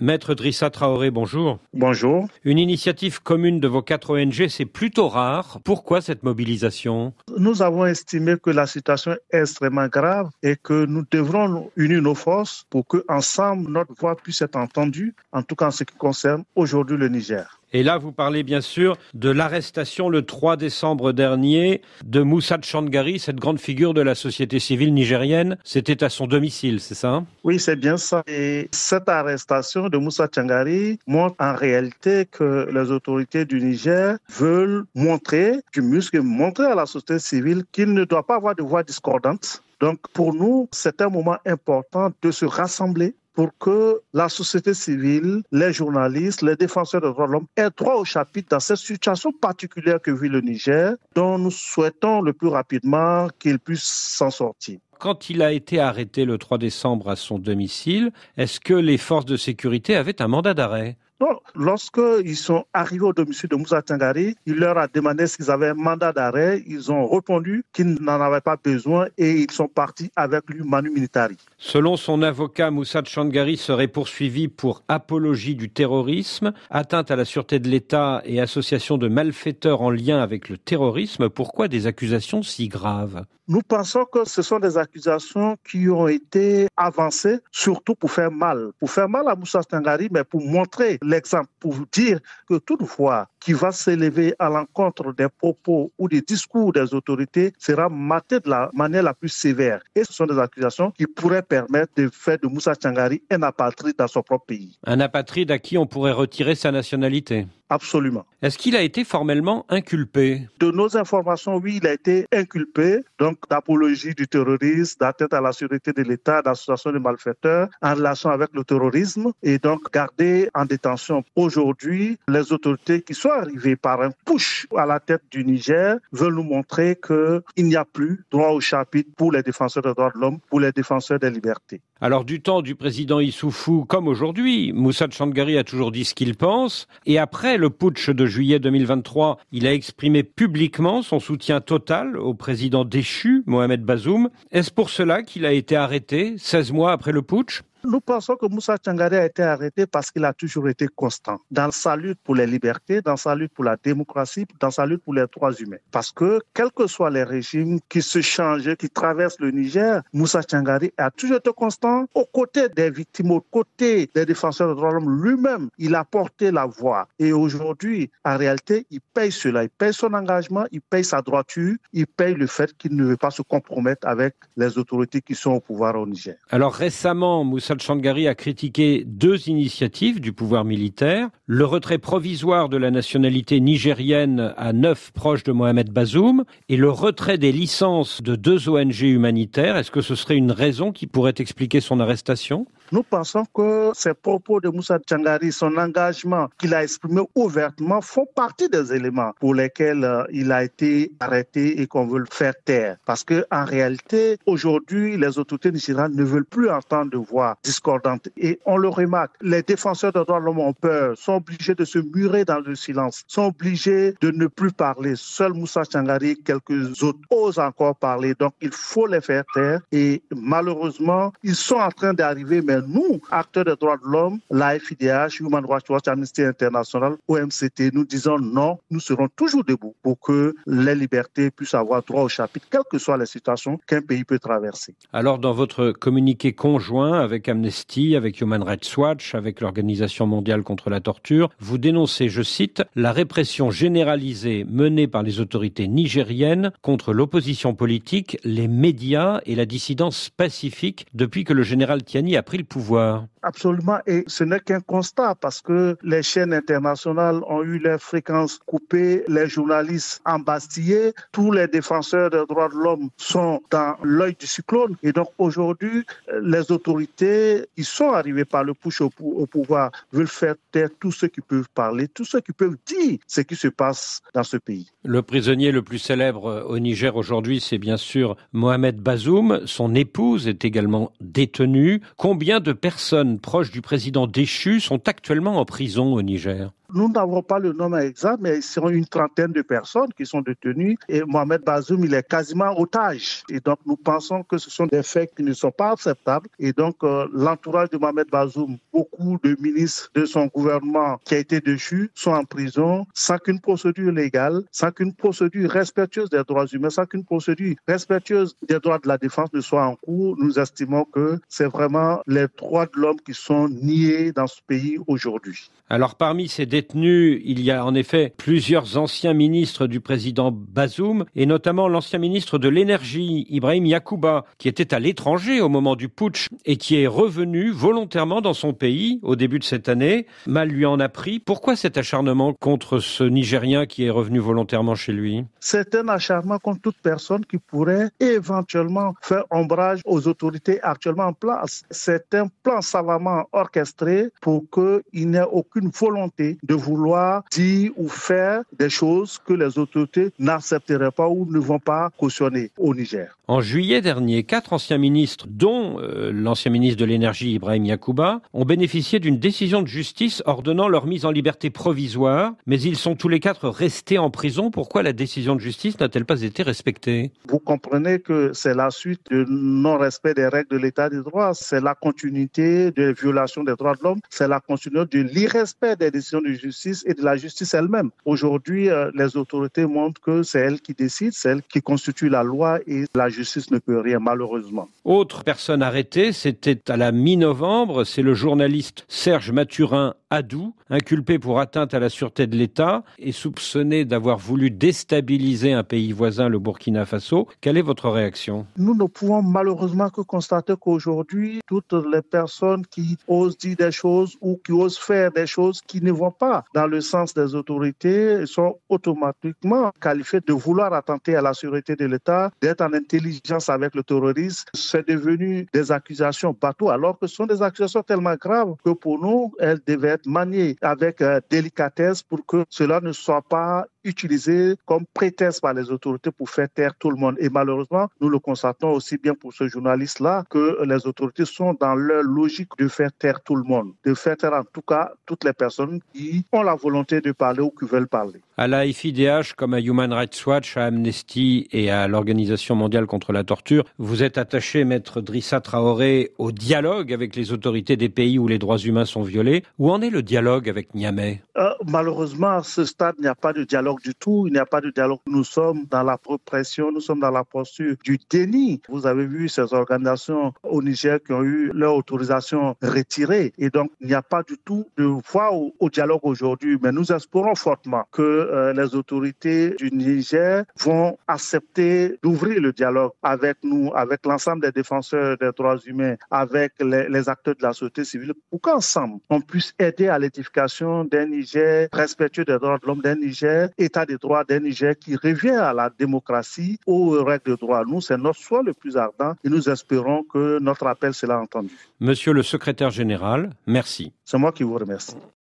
Maître Drissa Traoré, bonjour. Bonjour. Une initiative commune de vos 4 ONG, c'est plutôt rare. Pourquoi cette mobilisation? Nous avons estimé que la situation est extrêmement grave et que nous devrons unir nos forces pour que, ensemble, notre voix puisse être entendue, en tout cas en ce qui concerne aujourd'hui le Niger. Et là, vous parlez bien sûr de l'arrestation le 3 décembre dernier de Moussa Tchangari, cette grande figure de la société civile nigérienne. C'était à son domicile, c'est ça? Oui, c'est bien ça. Et cette arrestation de Moussa Tchangari montre en réalité que les autorités du Niger veulent montrer à la société civile qu'il ne doit pas avoir de voix discordantes. Donc, pour nous, c'est un moment important de se rassembler pour que la société civile, les journalistes, les défenseurs des droits de l'homme aient droit au chapitre dans cette situation particulière que vit le Niger, dont nous souhaitons le plus rapidement qu'il puisse s'en sortir. Quand il a été arrêté le 3 décembre à son domicile, est-ce que les forces de sécurité avaient un mandat d'arrêt? Non, lorsqu'ils sont arrivés au domicile de Moussa Tchangari, il leur a demandé s'ils avaient un mandat d'arrêt. Ils ont répondu qu'ils n'en avaient pas besoin et ils sont partis avec lui manu militari. Selon son avocat, Moussa Tchangari serait poursuivi pour apologie du terrorisme, atteinte à la sûreté de l'État et association de malfaiteurs en lien avec le terrorisme. Pourquoi des accusations si graves? Nous pensons que ce sont des accusations qui ont été avancées, surtout pour faire mal à Moussa Tchangari, mais pour montrer l'exemple, pour dire que toute voix qui va s'élever à l'encontre des propos ou des discours des autorités sera matée de la manière la plus sévère. Et ce sont des accusations qui pourraient permettre de faire de Moussa Tchangari un apatride dans son propre pays. Un apatride à qui on pourrait retirer sa nationalité? Absolument. Est-ce qu'il a été formellement inculpé? De nos informations, oui, il a été inculpé, donc d'apologie du terrorisme, d'atteinte à la sûreté de l'État, d'association de malfaiteurs en relation avec le terrorisme et donc gardé en détention. Aujourd'hui, les autorités qui sont arrivées par un push à la tête du Niger veulent nous montrer qu'il n'y a plus droit au chapitre pour les défenseurs des droits de l'homme, pour les défenseurs des libertés. Alors du temps du président Issoufou, comme aujourd'hui, Moussa Tchangari a toujours dit ce qu'il pense. Et après le putsch de juillet 2023, il a exprimé publiquement son soutien total au président déchu, Mohamed Bazoum. Est-ce pour cela qu'il a été arrêté 16 mois après le putsch? Nous pensons que Moussa Tchangari a été arrêté parce qu'il a toujours été constant dans sa lutte pour les libertés, dans sa lutte pour la démocratie, dans sa lutte pour les droits humains. Parce que, quels que soient les régimes qui se changent, qui traversent le Niger, Moussa Tchangari a toujours été constant aux côtés des victimes, aux côtés des défenseurs des droits de l'homme. Lui-même, il a porté la voix. Et aujourd'hui, en réalité, il paye cela. Il paye son engagement, il paye sa droiture, il paye le fait qu'il ne veut pas se compromettre avec les autorités qui sont au pouvoir au Niger. Alors récemment, Moussa Tchangari a critiqué 2 initiatives du pouvoir militaire. Le retrait provisoire de la nationalité nigérienne à 9 proches de Mohamed Bazoum et le retrait des licences de 2 ONG humanitaires. Est-ce que ce serait une raison qui pourrait expliquer son arrestation? Nous pensons que ces propos de Moussa Tchangari, son engagement qu'il a exprimé ouvertement, font partie des éléments pour lesquels il a été arrêté et qu'on veut le faire taire. Parce que en réalité, aujourd'hui, les autorités nigérianes ne veulent plus entendre de voix discordantes. Et on le remarque, les défenseurs des droits de l'homme ont peur, sont obligés de se murer dans le silence, sont obligés de ne plus parler. Seul Moussa Tchangari, quelques autres osent encore parler. Donc, il faut les faire taire. Et malheureusement, ils sont en train d'arriver, mais nous, acteurs des droits de l'homme, la FIDH, Human Rights Watch, Amnesty International, OMCT, nous disons non, nous serons toujours debout pour que les libertés puissent avoir droit au chapitre, quelles que soient les situations qu'un pays peut traverser. Alors, dans votre communiqué conjoint avec Amnesty, avec Human Rights Watch, avec l'Organisation mondiale contre la torture, vous dénoncez, je cite, la répression généralisée menée par les autorités nigériennes contre l'opposition politique, les médias et la dissidence pacifique depuis que le général Tiani a pris le pouvoir. Absolument, et ce n'est qu'un constat parce que les chaînes internationales ont eu leurs fréquences coupées, les journalistes embastillés, tous les défenseurs des droits de l'homme sont dans l'œil du cyclone et donc aujourd'hui, les autorités, ils sont arrivés par le push au pouvoir, veulent faire taire tous ceux qui peuvent parler, tous ceux qui peuvent dire ce qui se passe dans ce pays. Le prisonnier le plus célèbre au Niger aujourd'hui, c'est bien sûr Mohamed Bazoum. Son épouse est également détenue. Combien de personnes proches du président déchu sont actuellement en prison au Niger? Nous n'avons pas le nombre exact, mais il y a une trentaine de personnes qui sont détenues et Mohamed Bazoum, il est quasiment otage. Et donc, nous pensons que ce sont des faits qui ne sont pas acceptables et donc l'entourage de Mohamed Bazoum, beaucoup de ministres de son gouvernement qui a été déchu sont en prison sans qu'une procédure légale, sans qu'une procédure respectueuse des droits humains, sans qu'une procédure respectueuse des droits de la défense ne soit en cours. Nous estimons que c'est vraiment les droits de l'homme qui sont niés dans ce pays aujourd'hui. Alors parmi ces détenus, il y a en effet plusieurs anciens ministres du président Bazoum et notamment l'ancien ministre de l'énergie, Ibrahim Yacouba, qui était à l'étranger au moment du putsch et qui est revenu volontairement dans son pays au début de cette année. Mal lui en a pris. Pourquoi cet acharnement contre ce Nigérien qui est revenu volontairement chez lui? C'est un acharnement contre toute personne qui pourrait éventuellement faire ombrage aux autorités actuellement en place. C'est un plan savamment orchestré pour qu'il n'ait aucune volonté de vouloir dire ou faire des choses que les autorités n'accepteraient pas ou ne vont pas cautionner au Niger. En juillet dernier, 4 anciens ministres, dont l'ancien ministre de l'énergie Ibrahim Yacouba, ont bénéficié d'une décision de justice ordonnant leur mise en liberté provisoire, mais ils sont tous les 4 restés en prison. Pourquoi la décision de justice n'a-t-elle pas été respectée? Vous comprenez que c'est la suite du non-respect des règles de l'état de droit, c'est la continuité des violations des droits de l'homme, c'est la continuité de l'irrespect des décisions de justice et de la justice elle-même. Aujourd'hui, les autorités montrent que c'est elles qui décident, c'est elles qui constituent la loi et la justice ne peut rien, malheureusement. Autre personne arrêtée, c'était à la mi-novembre, c'est le journaliste Serge Mathurin Adou, inculpé pour atteinte à la sûreté de l'État et soupçonné d'avoir voulu déstabiliser un pays voisin, le Burkina Faso. Quelle est votre réaction? Nous ne pouvons malheureusement que constater qu'aujourd'hui, toutes les personnes qui osent dire des choses ou qui osent faire des choses qui ne vont pas dans le sens des autorités sont automatiquement qualifiées de vouloir attenter à la sûreté de l'État, d'être en intelligence avec le terrorisme. C'est devenu des accusations bateau, alors que ce sont des accusations tellement graves que pour nous, elles devaient être maniées avec délicatesse pour que cela ne soit pas utilisé comme prétexte par les autorités pour faire taire tout le monde. Et malheureusement, nous le constatons aussi bien pour ce journaliste-là que les autorités sont dans leur logique de faire taire tout le monde, de faire taire en tout cas toutes les personnes qui ont la volonté de parler ou qui veulent parler. À la FIDH, comme à Human Rights Watch, à Amnesty et à l'Organisation mondiale contre la torture, vous êtes attaché, maître Drissa Traoré, au dialogue avec les autorités des pays où les droits humains sont violés. Où en est le dialogue avec Niamey? Malheureusement, à ce stade, il n'y a pas de dialogue du tout. Il n'y a pas de dialogue. Nous sommes dans la répression, nous sommes dans la posture du déni. Vous avez vu ces organisations au Niger qui ont eu leur autorisation retirée. Et donc, il n'y a pas du tout de voie au dialogue aujourd'hui. Mais nous espérons fortement que les autorités du Niger vont accepter d'ouvrir le dialogue avec nous, avec l'ensemble des défenseurs des droits humains, avec les acteurs de la société civile, pour qu'ensemble, on puisse aider à l'édification d'un Niger respectueux des droits de l'homme, d'un Niger état de droit, d'un Niger qui revient à la démocratie, aux règles de droit. Nous, c'est notre souhait le plus ardent et nous espérons que notre appel sera entendu. Monsieur le secrétaire général, merci. C'est moi qui vous remercie.